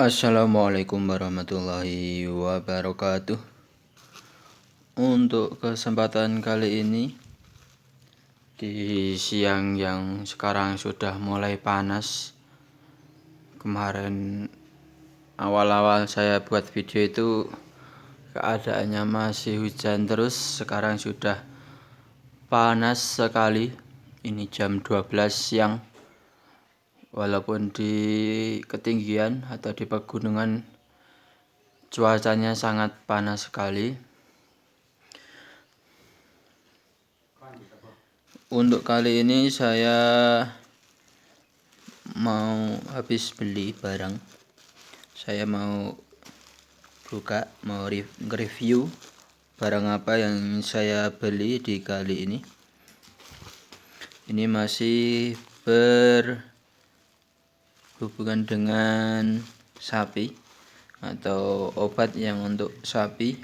Assalamualaikum warahmatullahi wabarakatuh. Untuk kesempatan kali ini, di siang yang sekarang sudah mulai panas, kemarin awal-awal saya buat video itu keadaannya masih hujan terus, sekarang sudah panas sekali. Ini jam 12 siang. Walaupun di ketinggian atau di pegunungan cuacanya sangat panas sekali. Untuk kali ini saya mau habis beli barang. Saya mau review barang apa yang saya beli di kali ini. Ini masih berhubungan dengan sapi atau obat yang untuk sapi.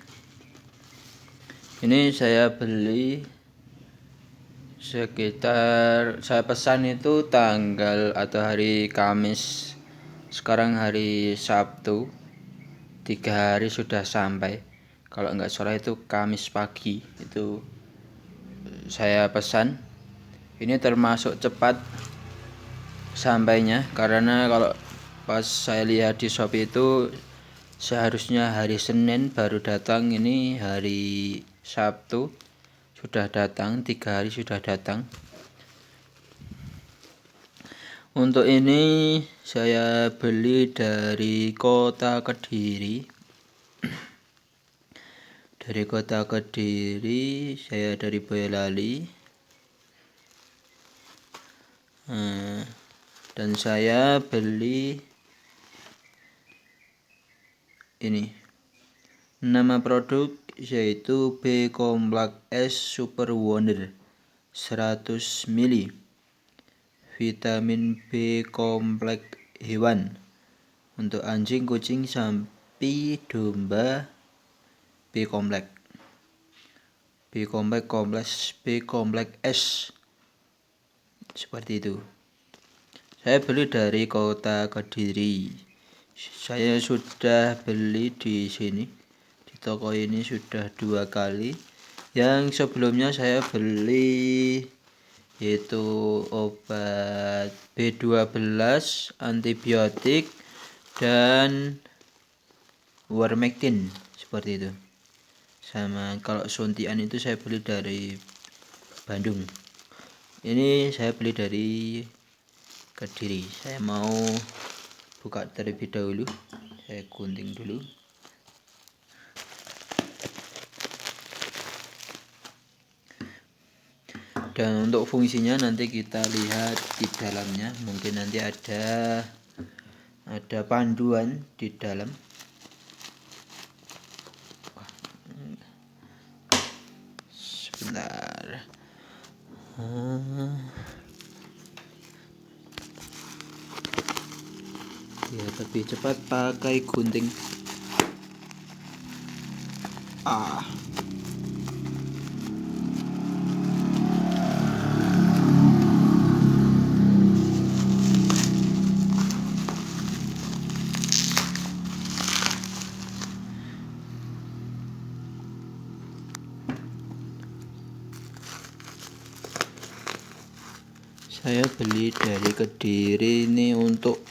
Ini saya beli sekitar, saya pesan itu tanggal atau hari Kamis. Sekarang hari Sabtu, 3 hari sudah sampai. Kalau nggak salah itu Kamis pagi itu saya pesan. Ini termasuk cepat sampainya, karena kalau pas saya lihat di Shopee itu seharusnya hari Senin baru datang. Ini hari Sabtu sudah datang, 3 hari sudah datang. Untuk ini saya beli dari kota Kediri. Dari kota Kediri, saya dari Boyolali. Dan saya beli ini. Nama produk yaitu B-Complex S Super Wonder 100 ml. Vitamin B kompleks hewan untuk anjing, kucing, sapi, domba. B-Complex S seperti itu. Saya beli dari kota Kediri. Saya sudah beli di sini, di toko ini sudah 2 kali. Yang sebelumnya saya beli yaitu obat B12, antibiotik, dan Ivermectin seperti itu. Sama kalau suntian itu saya beli dari Bandung. Ini saya beli dari Kediri. Saya mau buka terlebih dahulu. Saya gunting dulu. Dan untuk fungsinya nanti kita lihat di dalamnya. Mungkin nanti ada panduan di dalam. Sebentar. Ya, lebih cepat pakai gunting. Saya beli dari Kediri ini. Untuk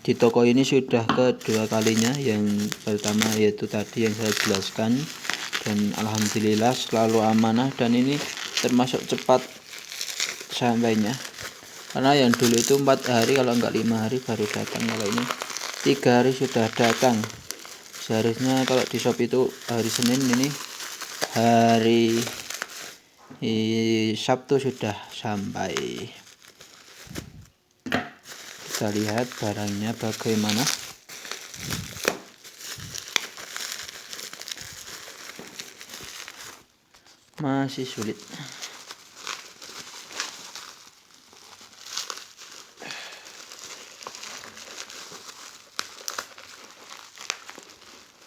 di toko ini sudah kedua kalinya. Yang pertama yaitu tadi yang saya jelaskan, dan alhamdulillah selalu amanah, dan ini termasuk cepat sampainya. Karena yang dulu itu 4 hari, kalau enggak 5 hari baru datang. Kalau ini 3 hari sudah datang. Seharusnya kalau di shop itu hari Senin, ini hari Sabtu sudah sampai. Kita lihat barangnya bagaimana. Masih sulit.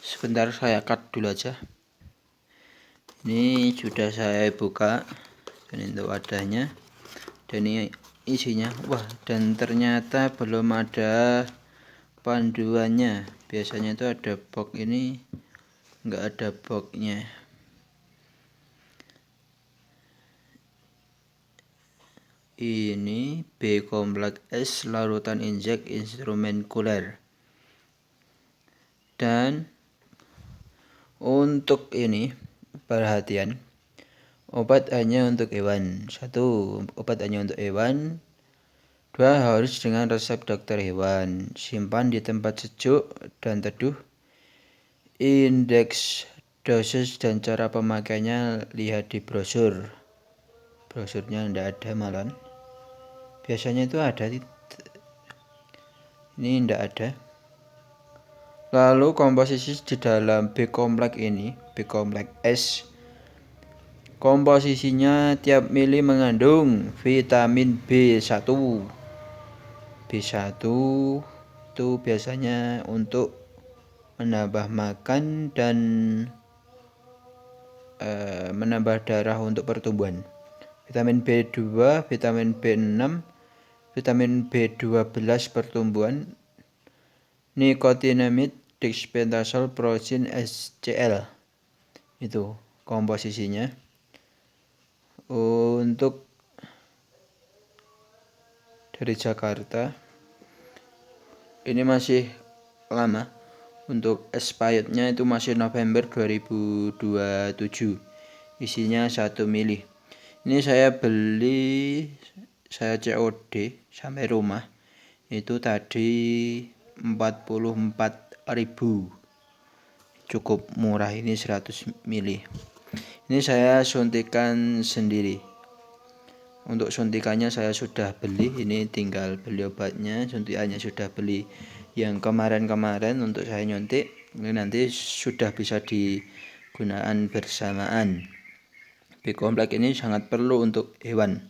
Sebentar, saya cut dulu aja. Ini sudah saya buka, dan itu wadahnya, dan ini isinya. Wah, dan ternyata belum ada panduannya. Biasanya itu ada box, ini enggak ada boxnya. Ini B kompleks S larutan injek instrumen kuler. Dan untuk ini perhatian, obat hanya untuk hewan. 1. Obat hanya untuk hewan. 2. Harus dengan resep dokter hewan. Simpan di tempat sejuk dan teduh. Indeks dosis dan cara pemakaiannya lihat di brosur. Brosurnya tidak ada malah. Biasanya itu ada, ini tidak ada. Lalu komposisi di dalam B kompleks ini, B kompleks S, komposisinya tiap mili mengandung vitamin B1. B1 itu biasanya untuk menambah makan dan menambah darah untuk pertumbuhan. Vitamin B2, vitamin B6, vitamin B12 pertumbuhan, nikotinamid, dexpentasol, prosin, SCl. Itu komposisinya. Untuk dari Jakarta ini masih lama. Untuk expirednya itu masih November 2027. Isinya 1 mili. Ini saya beli, saya COD sampai rumah itu tadi 44.000. Cukup murah, ini 100 mili. Ini saya suntikan sendiri. Untuk suntikannya saya sudah beli, ini tinggal beli obatnya, suntikannya sudah beli. Yang kemarin-kemarin untuk saya nyuntik, ini nanti sudah bisa digunakan bersamaan. B kompleks ini sangat perlu untuk hewan.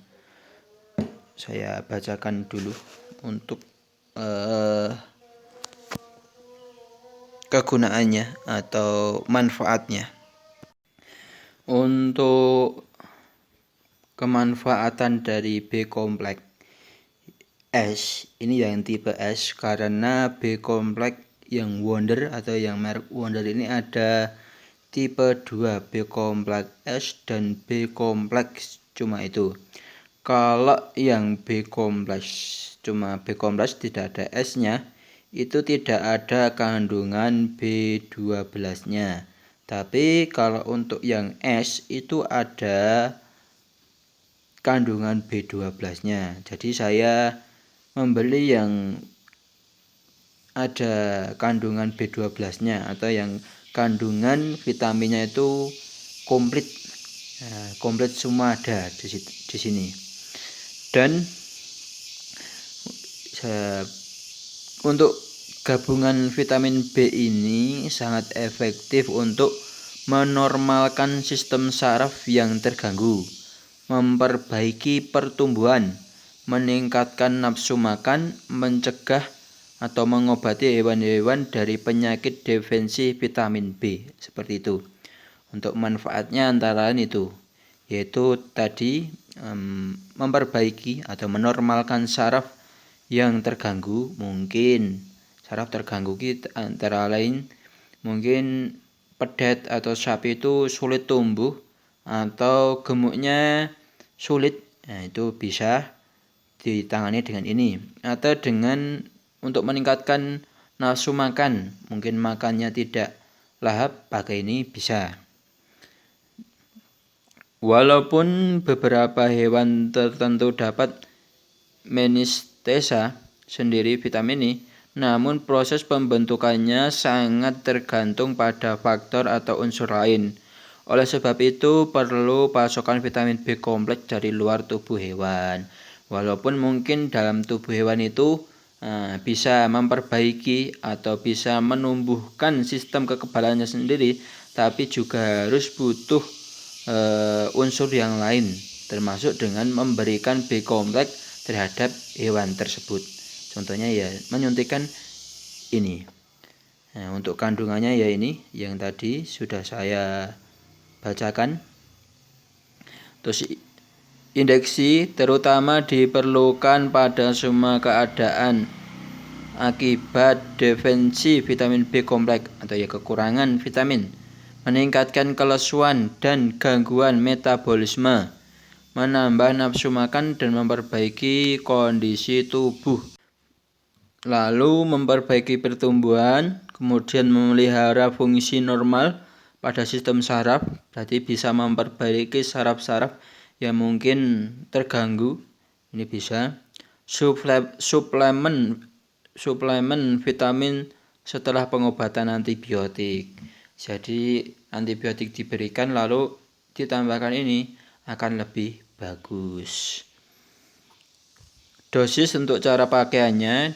Saya bacakan dulu untuk kegunaannya atau manfaatnya. Untuk kemanfaatan dari B kompleks S, ini yang tipe S, karena B kompleks yang Wonder atau yang merek Wonder ini ada tipe 2, B kompleks S dan B kompleks cuma itu. Kalau yang B kompleks cuma B kompleks tidak ada S-nya, itu tidak ada kandungan B12-nya. Tapi kalau untuk yang S itu ada kandungan B12-nya. Jadi saya membeli yang ada kandungan B12-nya atau yang kandungan vitaminnya itu komplit. Nah, komplit semua ada di sini. Dan untuk gabungan vitamin B ini sangat efektif untuk menormalkan sistem saraf yang terganggu, memperbaiki pertumbuhan, meningkatkan nafsu makan, mencegah atau mengobati hewan-hewan dari penyakit defensi vitamin B. Seperti itu. Untuk manfaatnya antara lain itu, yaitu tadi memperbaiki atau menormalkan saraf yang terganggu. Mungkin saraf terganggu kita antara lain mungkin pedet atau sapi itu sulit tumbuh atau gemuknya sulit. Nah, itu bisa ditangani dengan ini, atau dengan untuk meningkatkan nafsu makan, mungkin makannya tidak lahap, pakai ini bisa. Walaupun beberapa hewan tertentu dapat menestesa sendiri vitamin ini, namun proses pembentukannya sangat tergantung pada faktor atau unsur lain. Oleh sebab itu perlu pasokan vitamin B kompleks dari luar tubuh hewan. Walaupun mungkin dalam tubuh hewan itu bisa memperbaiki atau bisa menumbuhkan sistem kekebalannya sendiri, tapi juga harus butuh unsur yang lain, termasuk dengan memberikan B kompleks terhadap hewan tersebut. Contohnya ya menyuntikkan ini. Nah, untuk kandungannya ya ini yang tadi sudah saya bacakan. Terus indeksi terutama diperlukan pada semua keadaan akibat defensi vitamin B kompleks atau ya kekurangan vitamin, meningkatkan kelesuan dan gangguan metabolisme, menambah nafsu makan dan memperbaiki kondisi tubuh. Lalu memperbaiki pertumbuhan, kemudian memelihara fungsi normal pada sistem saraf, berarti bisa memperbaiki saraf-saraf yang mungkin terganggu. Ini bisa suplemen vitamin setelah pengobatan antibiotik. Jadi antibiotik diberikan lalu ditambahkan ini akan lebih bagus. Dosis untuk cara pakaiannya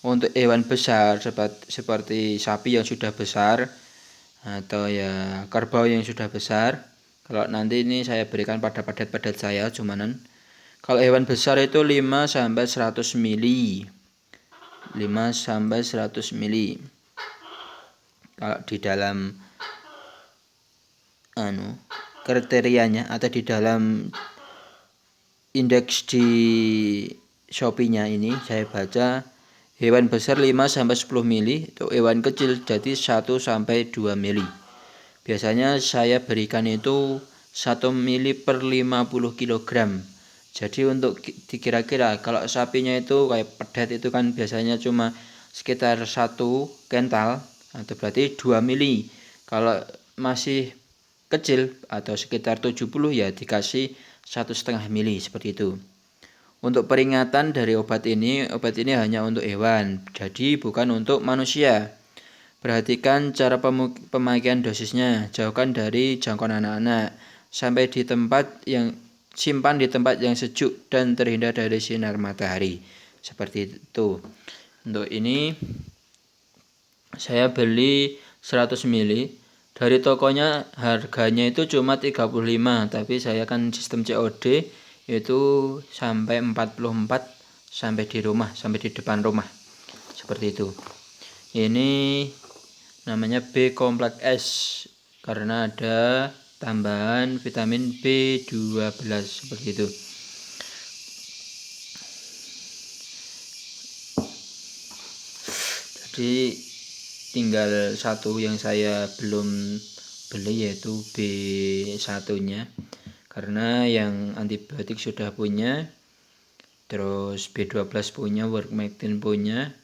untuk hewan besar seperti sapi yang sudah besar atau ya kerbau yang sudah besar. Kalau nanti ini saya berikan pada padat-padat saya cumanan. Kalau hewan besar itu 5 sampai 100 mili. 5 sampai 100 mili. Kalau di dalam kriterianya atau di dalam indeks di Shopee-nya ini saya baca hewan besar 5 sampai 10 mili, untuk hewan kecil jadi 1 sampai 2 mili. Biasanya saya berikan itu 1 mili per 50 kg. Jadi untuk dikira-kira kalau sapinya itu kayak pedet itu kan biasanya cuma sekitar 1 kental, atau berarti 2 mili. Kalau masih kecil atau sekitar 70 ya dikasih 1,5 mili seperti itu. Untuk peringatan dari obat ini hanya untuk hewan, jadi bukan untuk manusia. Perhatikan cara pemakaian dosisnya, jauhkan dari jangkauan anak-anak, simpan di tempat yang sejuk dan terhindar dari sinar matahari. Seperti itu. Untuk ini saya beli 100 mili. Dari tokonya harganya itu cuma 35, tapi saya kan sistem COD itu sampai 44 sampai di depan rumah. Seperti itu. Ini namanya B kompleks S karena ada tambahan vitamin B12 seperti itu. Jadi tinggal satu yang saya belum beli yaitu B1-nya, karena yang antibiotik sudah punya, terus B12 punya, Workmectin punya,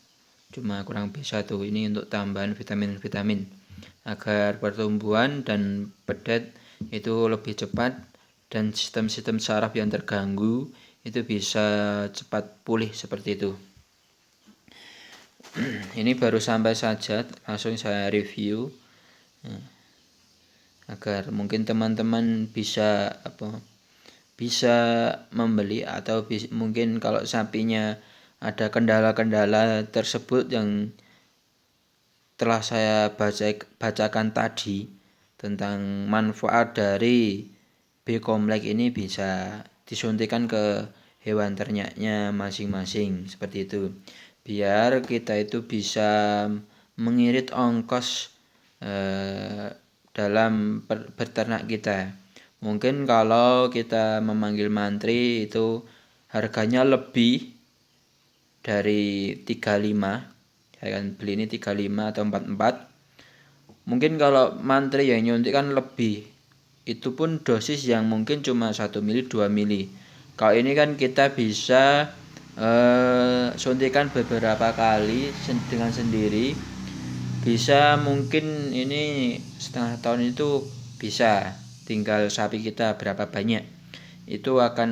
cuma kurang B1. Ini untuk tambahan vitamin-vitamin agar pertumbuhan dan pedet itu lebih cepat dan sistem-sistem saraf yang terganggu itu bisa cepat pulih seperti itu. Ini baru sampai saja, langsung saya review agar mungkin teman-teman bisa membeli, atau mungkin kalau sapinya ada kendala-kendala tersebut yang telah saya bacakan tadi tentang manfaat dari B kompleks ini, bisa disuntikan ke hewan ternaknya masing-masing seperti itu, biar kita itu bisa mengirit ongkos dalam berternak kita. Mungkin kalau kita memanggil mantri itu harganya lebih dari 35, saya kan beli ini 35 atau 44. Mungkin kalau mantri yang nyuntik kan lebih, itu pun dosis yang mungkin cuma 1 mili 2 mili. Kalau ini kan kita bisa suntikan beberapa kali dengan sendiri, bisa mungkin ini setengah tahun itu bisa, tinggal sapi kita berapa banyak, itu akan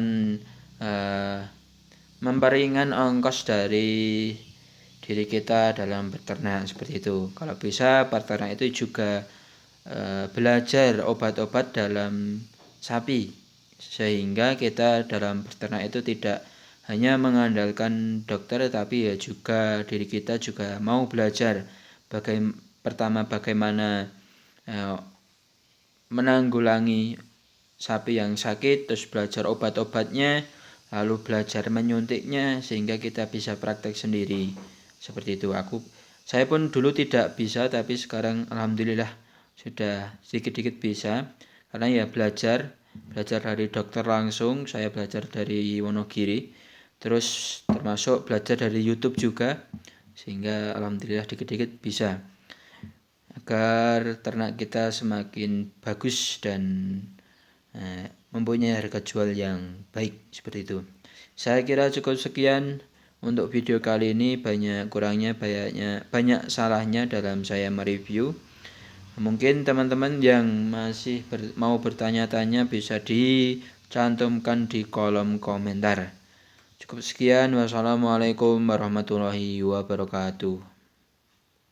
memperingan ongkos dari diri kita dalam berternak seperti itu. Kalau bisa peternak itu juga belajar obat-obat dalam sapi, sehingga kita dalam berternak itu tidak hanya mengandalkan dokter, tapi ya juga diri kita juga mau belajar bagaimana menanggulangi sapi yang sakit, terus belajar obat-obatnya, lalu belajar menyuntiknya, sehingga kita bisa praktek sendiri seperti itu. Saya pun dulu tidak bisa, tapi sekarang alhamdulillah sudah sedikit-sedikit bisa, karena ya belajar dari dokter langsung, saya belajar dari Wonogiri, terus termasuk belajar dari YouTube juga, sehingga alhamdulillah dikit-dikit bisa, agar ternak kita semakin bagus dan mempunyai harga jual yang baik, seperti itu. Saya kira cukup sekian untuk video kali ini. Banyak kurangnya, banyak salahnya dalam saya mereview. Mungkin teman-teman yang masih mau bertanya-tanya bisa dicantumkan di kolom komentar. Cukup sekian. Wassalamualaikum warahmatullahi wabarakatuh.